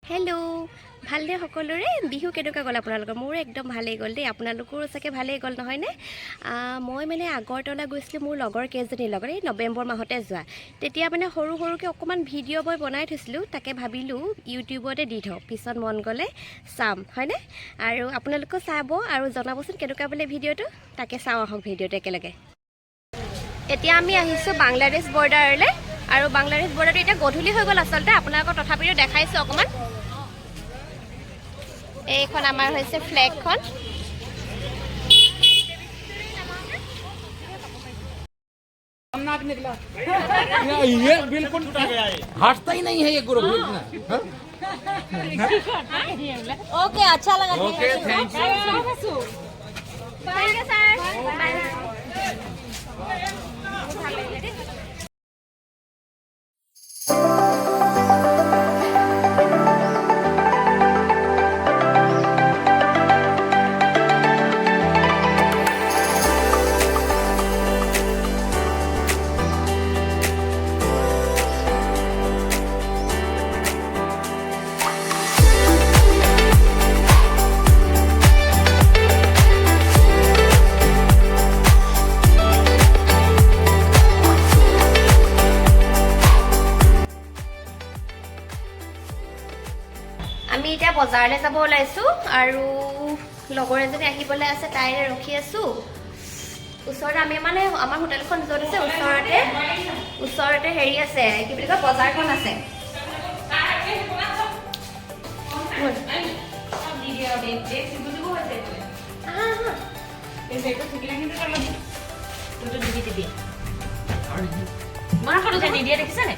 Hello ভালনে সকলোৰে বিহু কেনেকুৱা গ'ল আপোনালোকৰ মোৰ একদম ভালেই গ'ল দেই আপোনালোকৰো চাগে ভালেই গ'ল নহয় নে মই মানে আগৰতলা গৈছিলোঁ মোৰ লগৰ কেইজনীৰ লগত এই নৱেম্বৰ মাহতে যোৱা তেতিয়া মানে সৰু সৰুকৈ অকমান ভিডিঅ' মই বনাই থৈছিলোঁ তাকে ভাবিলোঁ ইউটিউবতে দি থওঁ পিছত মন গ'লে চাম হয়নে আৰু আপোনালোকেও চাব আৰু জনাবচোন কেনেকুৱা বোলে ভিডিঅ'টো তাকে চাওঁ আহক ভিডিঅ'টো একেলগে এতিয়া আমি আহিছোঁ বাংলাদেশ বৰ্ডাৰলৈ আৰু বাংলাদেশ বৰ্ডাৰটো এতিয়া গধূলি হৈ গ'ল আচলতে আপোনালোকক তথাপিও দেখাইছোঁ অকমান এইখন আমাৰ হৈছে ফ্লেগখন ये बिल्कुल हटता ही नहीं है ये ग्रुप ओके अच्छा लगा ओके थैंक यू আমি এতিয়া বজাৰলৈ যাব ওলাইছো আৰু লগৰ এজনী আহিবলৈ আছে তাইৰে ৰখি আছো ওচৰতে আমি মানে আমাৰ হোটেলখন য'ত আছে ওচৰতে হেৰি আছে কি বুলি কয় বজাৰখন আছে নিদিয়ে দেখিছেনে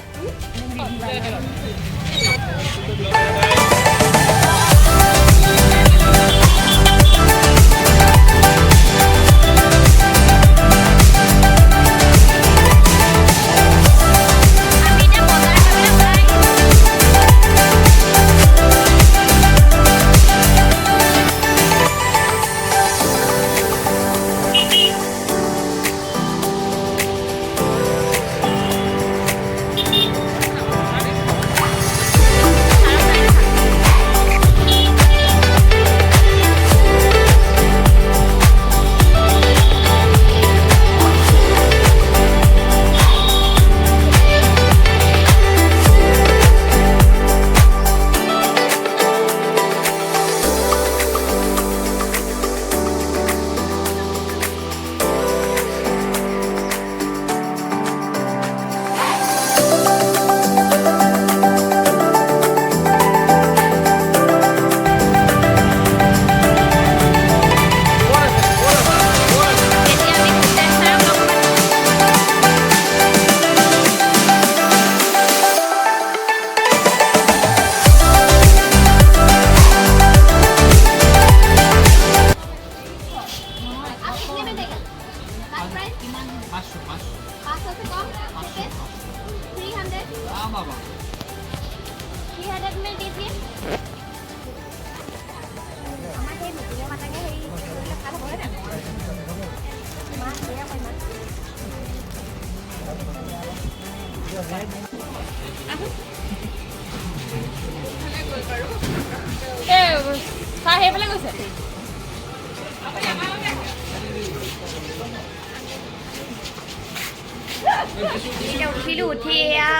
উঠিলোঁ উঠি এয়া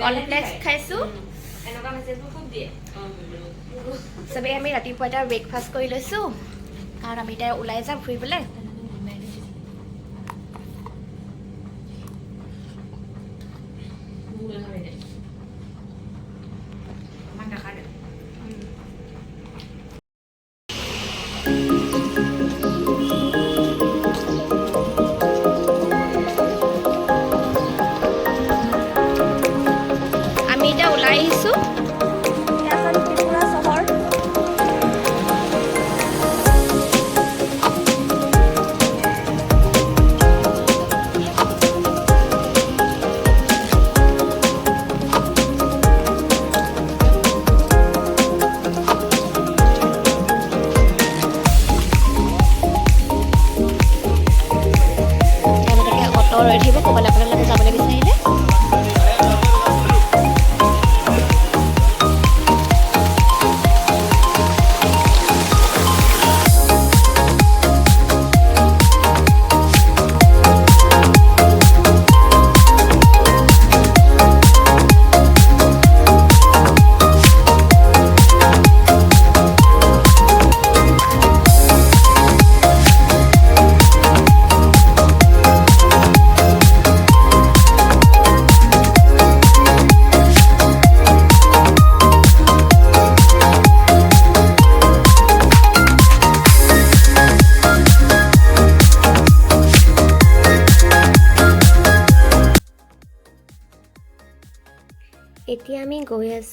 কৰ্ণফ্লেক্স খাইছোঁ চবেই আমি ৰাতিপুৱা এটা ব্ৰেকফাষ্ট কৰি লৈছোঁ কাৰণ আমি এতিয়া ওলাই যাম ফুৰিবলৈ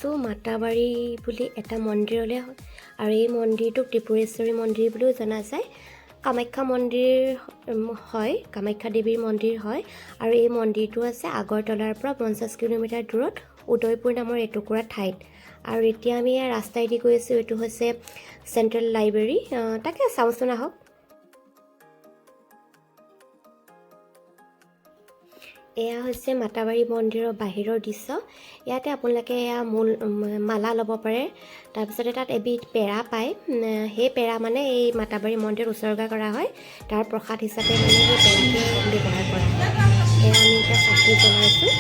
আছোঁ মাতাবাৰী বুলি এটা মন্দিৰলৈ, আৰু এই মন্দিৰটোক ত্ৰিপুৰেশ্বৰী মন্দিৰ বুলিও জনা যায়। কামাখ্যা মন্দিৰ হয়, কামাখ্যা দেৱীৰ মন্দিৰ হয়, আৰু এই মন্দিৰটো আছে আগৰতলাৰ পৰা 50 কিলোমিটাৰ দূৰত উদয়পুৰ নামৰ এটুকুৰা ঠাইত। আৰু এতিয়া আমি ইয়াৰ ৰাস্তাইদি গৈ আছোঁ, এইটো হৈছে চেণ্ট্ৰেল লাইব্ৰেৰী। তাকে চাওঁচোন আহক। এয়া হৈছে মাতাবাৰী মন্দিৰৰ বাহিৰৰ দৃশ্য। ইয়াতে আপোনালোকে এয়া মালা ল'ব পাৰে। তাৰপিছতে তাত এবিধ পেৰা পায়, সেই পেৰা মানে এই মাতাবাৰী মন্দিৰত উচৰ্গা কৰা হয়, তাৰ প্ৰসাদ হিচাপে মানে সেই পেৰাটো ব্যৱহাৰ কৰা হয়। এয়া আমি এতিয়া চাকি জ্বলাইছোঁ।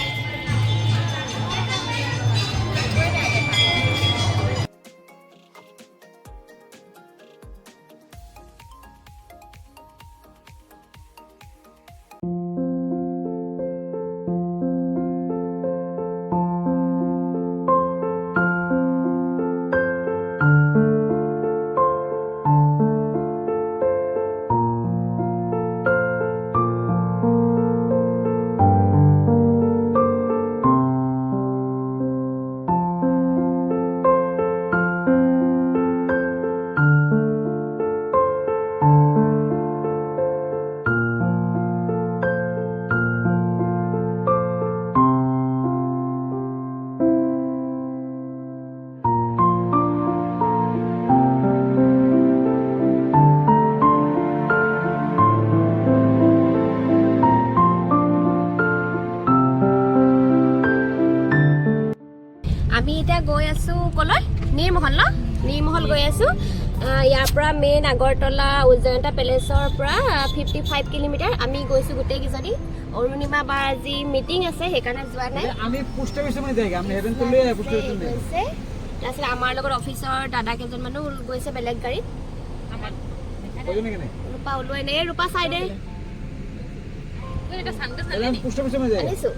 আমি এতিয়া গৈ আছোঁ ক'লৈ? নিৰমহল ন? নিৰমহল গৈ আছোঁ। ইয়াৰ পৰা মেইন আগৰতলা উজয়ন্তা পেলেচৰ পৰা 55 কিলোমিটাৰ। আমি গৈছোঁ গোটেইকেইজনী। অৰুণিমা বাৰ আজি মিটিং আছে, সেইকাৰণে যোৱা নাই। তাৰপিছত আমাৰ লগত অফিচৰ দাদা কেইজনমানো গৈছে বেলেগ গাড়ীত। ৰূপা ওলোৱাই নাই। ৰূপা চাইডে আনিছোঁ।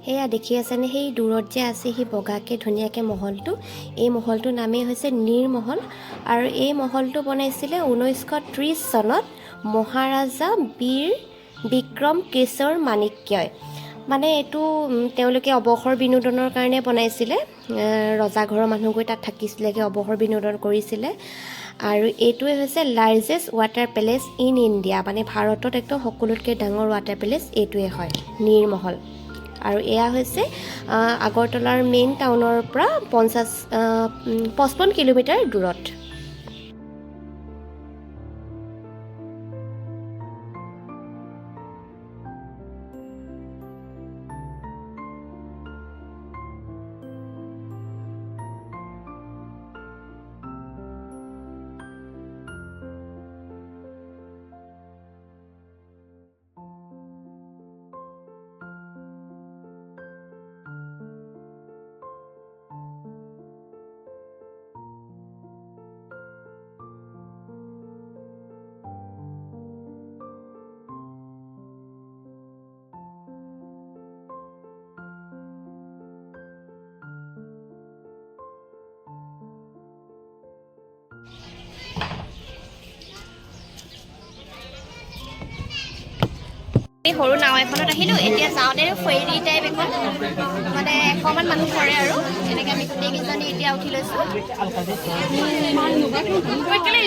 সেয়া দেখি আছেনে, সেই দূৰত যে আছে সেই বগাকৈ ধুনীয়াকৈ মহলটো, এই মহলটোৰ নামেই হৈছে নিৰমহল। আৰু এই মহলটো বনাইছিলে 1930 চনত মহাৰাজা বীৰ বিক্ৰম কিশোৰ মাণিক্যই। মানে এইটো তেওঁলোকে অৱসৰ বিনোদনৰ কাৰণে বনাইছিলে। ৰজাঘৰৰ মানুহ গৈ তাত থাকিছিলেগৈ, অৱসৰ বিনোদন কৰিছিলে। আৰু এইটোৱে হৈছে largest water palace in India, মানে ভাৰতত একদম সকলোতকৈ ডাঙৰ ৱাটাৰ পেলেচ এইটোৱে হয়, নিৰমহল। আৰু এয়া হৈছে আগৰতলাৰ মেইন টাউনৰ পৰা 55 কিলোমিটাৰ দূৰত। সৰু নাও এখনত আহিলোঁ। এতিয়া যাওঁতে ফেৰী টাইপ এখন, মানে 100মান মানুহ কৰে আৰু এনেকৈ আমি গোটেইকেইজনী এতিয়া উঠি লৈছোঁ। কেলে